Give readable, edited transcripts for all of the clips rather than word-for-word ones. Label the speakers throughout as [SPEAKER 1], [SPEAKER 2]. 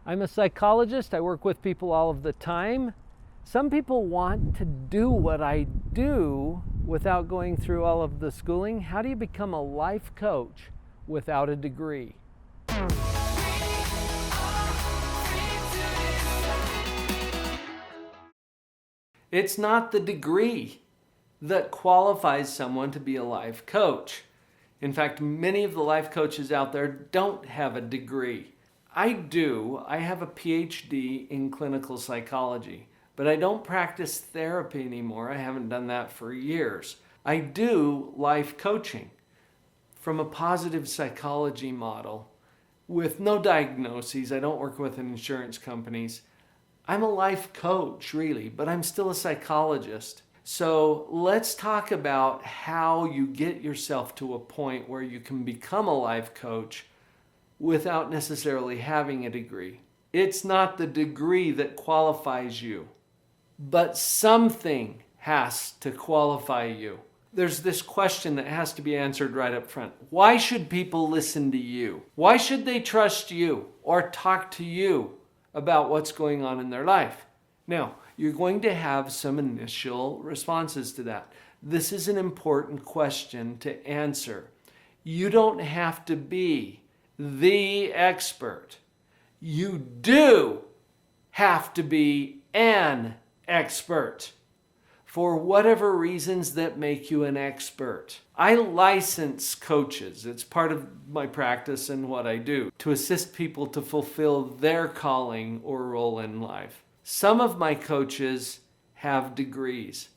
[SPEAKER 1] I'm a psychologist. I work with people all of the time. Some people want to do what I do without going through all of the schooling. How do you become a life coach without a degree? It's not the degree that qualifies someone to be a life coach. In fact, many of the life coaches out there don't have a degree. I do. I have a PhD in clinical psychology, but I don't practice therapy anymore. I haven't done that for years. I do life coaching from a positive psychology model with no diagnoses. I don't work with insurance companies. I'm a life coach, really, but I'm still a psychologist. So let's talk about how you get yourself to a point where you can become a life coach without necessarily having a degree. It's not the degree that qualifies you, but something has to qualify you. There's this question that has to be answered right up front. Why should people listen to you? Why should they trust you or talk to you about what's going on in their life? Now, you're going to have some initial responses to that. This is an important question to answer. You don't have to be the expert. You do have to be an expert for whatever reasons that make you an expert. I license coaches. It's part of my practice and what I do to assist people to fulfill their calling or role in life. Some of my coaches have degrees.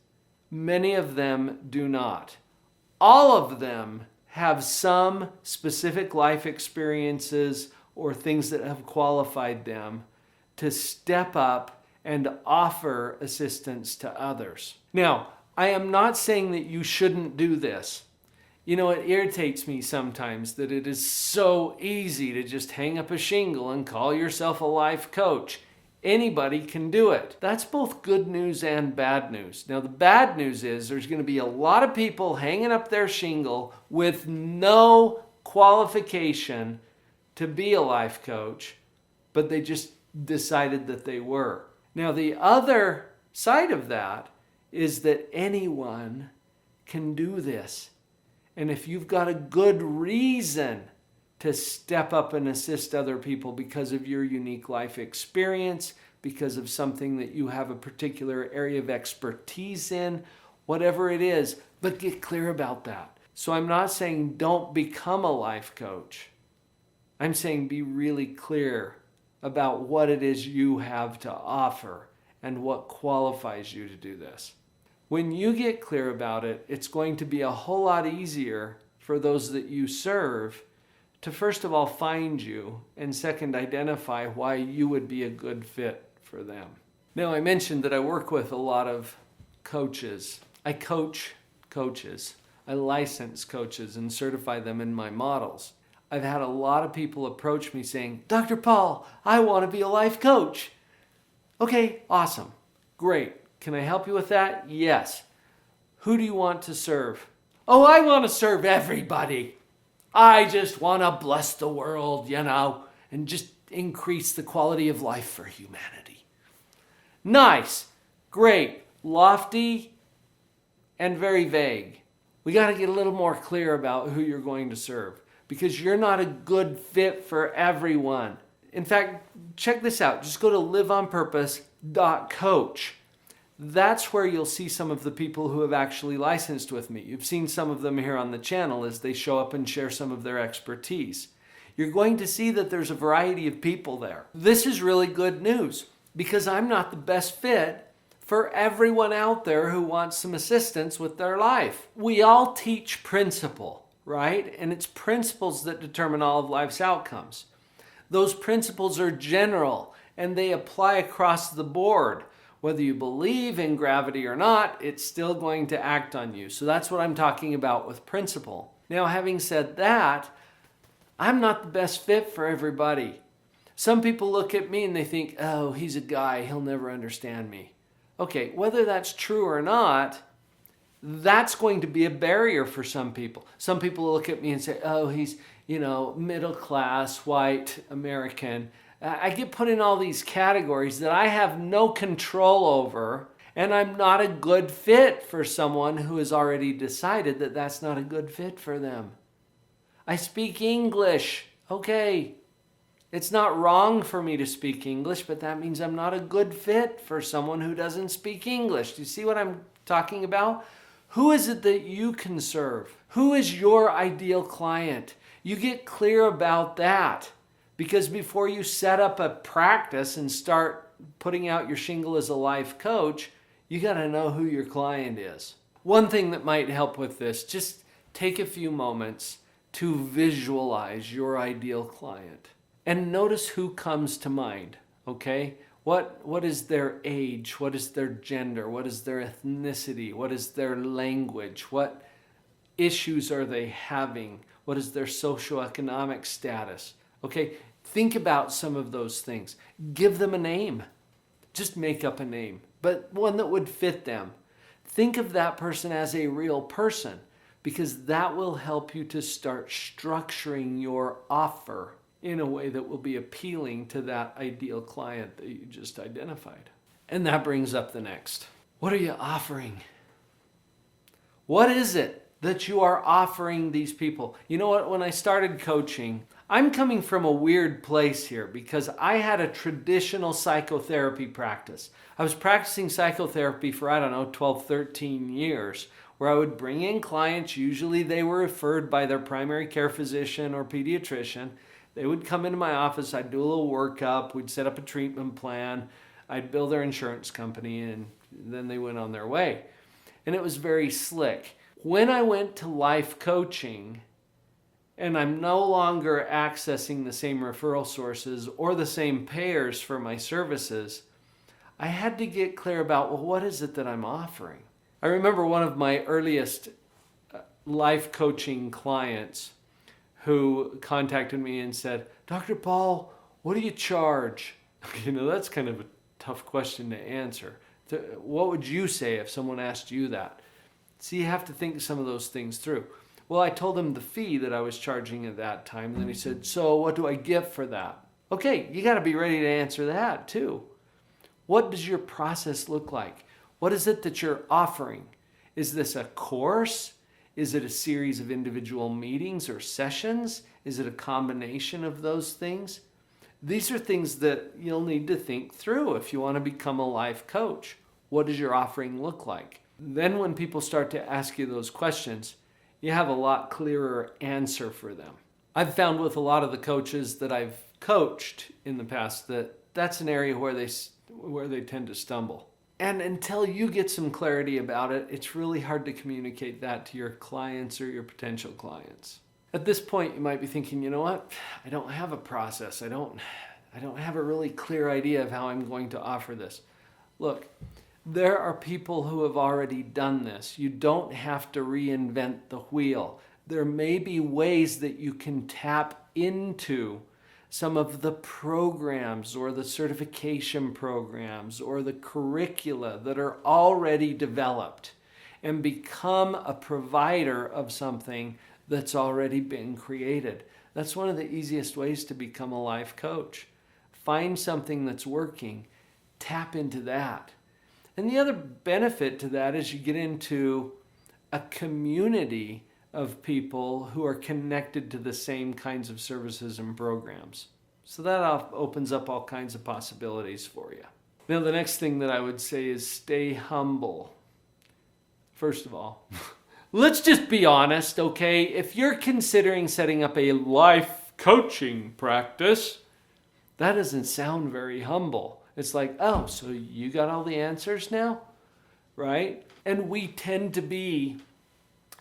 [SPEAKER 1] Many of them do not. All of them have some specific life experiences or things that have qualified them to step up and offer assistance to others. Now, I am not saying that you shouldn't do this. You know, it irritates me sometimes that it is so easy to just hang up a shingle and call yourself a life coach. Anybody can do it. That's both good news and bad news. Now, the bad news is there's going to be a lot of people hanging up their shingle with no qualification to be a life coach, but they just decided that they were. Now, the other side of that is that anyone can do this. And if you've got a good reason to step up and assist other people because of your unique life experience, because of something that you have a particular area of expertise in, whatever it is, but get clear about that. So I'm not saying don't become a life coach. I'm saying be really clear about what it is you have to offer and what qualifies you to do this. When you get clear about it, it's going to be a whole lot easier for those that you serve to first of all find you, and second, identify why you would be a good fit for them. Now, I mentioned that I work with a lot of coaches. I coach coaches. I license coaches and certify them in my models. I've had a lot of people approach me saying, Dr. Paul, I want to be a life coach. Okay, awesome. Great. Can I help you with that? Yes. Who do you want to serve? Oh, I want to serve everybody. I just want to bless the world, and just increase the quality of life for humanity. Nice, great, lofty, and very vague. We got to get a little more clear about who you're going to serve because you're not a good fit for everyone. In fact, check this out. Just go to liveonpurpose.coach. That's where you'll see some of the people who have actually licensed with me. You've seen some of them here on the channel as they show up and share some of their expertise. You're going to see that there's a variety of people there. This is really good news because I'm not the best fit for everyone out there who wants some assistance with their life. We all teach principle, right? And it's principles that determine all of life's outcomes. Those principles are general and they apply across the board. Whether you believe in gravity or not, it's still going to act on you. So that's what I'm talking about with principle. Now, having said that, I'm not the best fit for everybody. Some people look at me and they think, oh, he's a guy, he'll never understand me. Okay, whether that's true or not, that's going to be a barrier for some people. Some people look at me and say, oh, he's, middle class, white, American. I get put in all these categories that I have no control over, and I'm not a good fit for someone who has already decided that that's not a good fit for them. I speak English. Okay. It's not wrong for me to speak English, but that means I'm not a good fit for someone who doesn't speak English. Do you see what I'm talking about? Who is it that you can serve? Who is your ideal client? You get clear about that, because before you set up a practice and start putting out your shingle as a life coach, you got to know who your client is. One thing that might help with this, just take a few moments to visualize your ideal client and notice who comes to mind, okay? What is their age? What is their gender? What is their ethnicity? What is their language? What issues are they having? What is their socioeconomic status? Okay, think about some of those things. Give them a name. Just make up a name, but one that would fit them. Think of that person as a real person, because that will help you to start structuring your offer in a way that will be appealing to that ideal client that you just identified. And that brings up the next. What are you offering? What is it that you are offering these people? You know what? When I started coaching, I'm coming from a weird place here because I had a traditional psychotherapy practice. I was practicing psychotherapy for, 12, 13 years, where I would bring in clients. Usually they were referred by their primary care physician or pediatrician. They would come into my office, I'd do a little workup, we'd set up a treatment plan, I'd bill their insurance company, and then they went on their way. And it was very slick. When I went to life coaching, and I'm no longer accessing the same referral sources or the same payers for my services, I had to get clear about, well, what is it that I'm offering? I remember one of my earliest life coaching clients who contacted me and said, Dr. Paul, what do you charge? That's kind of a tough question to answer. What would you say if someone asked you that? So you have to think some of those things through. Well, I told him the fee that I was charging at that time. And then he said, so what do I get for that? Okay, you got to be ready to answer that too. What does your process look like? What is it that you're offering? Is this a course? Is it a series of individual meetings or sessions? Is it a combination of those things? These are things that you'll need to think through if you want to become a life coach. What does your offering look like? Then when people start to ask you those questions, you have a lot clearer answer for them. I've found with a lot of the coaches that I've coached in the past that that's an area where they tend to stumble. And until you get some clarity about it, it's really hard to communicate that to your clients or your potential clients. At this point, you might be thinking, you know what? I don't have a process. I don't have a really clear idea of how I'm going to offer this. Look, there are people who have already done this. You don't have to reinvent the wheel. There may be ways that you can tap into some of the programs or the certification programs or the curricula that are already developed and become a provider of something that's already been created. That's one of the easiest ways to become a life coach. Find something that's working, tap into that. And the other benefit to that is you get into a community of people who are connected to the same kinds of services and programs. So that opens up all kinds of possibilities for you. Now, the next thing that I would say is stay humble. First of all, let's just be honest, okay? If you're considering setting up a life coaching practice, that doesn't sound very humble. It's like, oh, so you got all the answers now, right? And we tend to be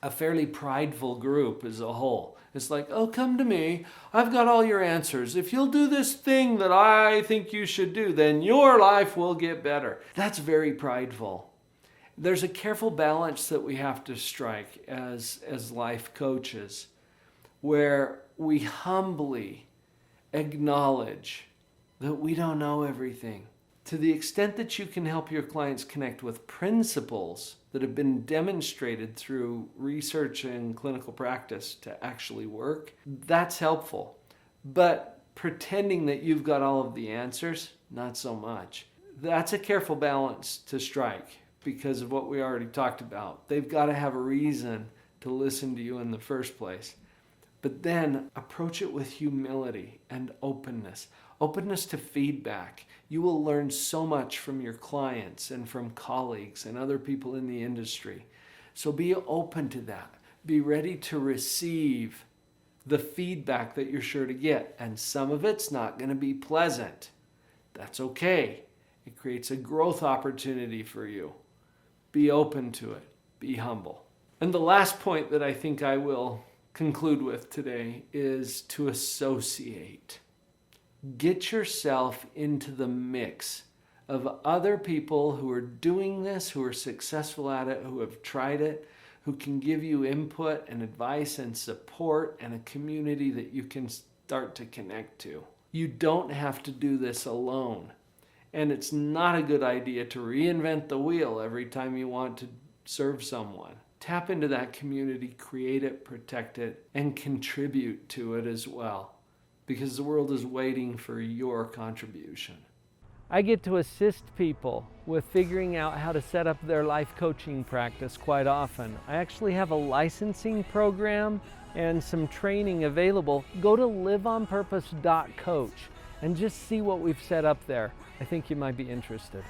[SPEAKER 1] a fairly prideful group as a whole. It's like, oh, come to me. I've got all your answers. If you'll do this thing that I think you should do, then your life will get better. That's very prideful. There's a careful balance that we have to strike as life coaches, where we humbly acknowledge that we don't know everything. To the extent that you can help your clients connect with principles that have been demonstrated through research and clinical practice to actually work, that's helpful. But pretending that you've got all of the answers, not so much. That's a careful balance to strike because of what we already talked about. They've got to have a reason to listen to you in the first place. But then approach it with humility and openness. Openness to feedback. You will learn so much from your clients and from colleagues and other people in the industry. So be open to that. Be ready to receive the feedback that you're sure to get. And some of it's not going to be pleasant. That's okay. It creates a growth opportunity for you. Be open to it. Be humble. And the last point that I think I will conclude with today is to associate. Get yourself into the mix of other people who are doing this, who are successful at it, who have tried it, who can give you input and advice and support and a community that you can start to connect to. You don't have to do this alone. And it's not a good idea to reinvent the wheel every time you want to serve someone. Tap into that community, create it, protect it, and contribute to it as well, because the world is waiting for your contribution. I get to assist people with figuring out how to set up their life coaching practice quite often. I actually have a licensing program and some training available. Go to liveonpurpose.coach and just see what we've set up there. I think you might be interested.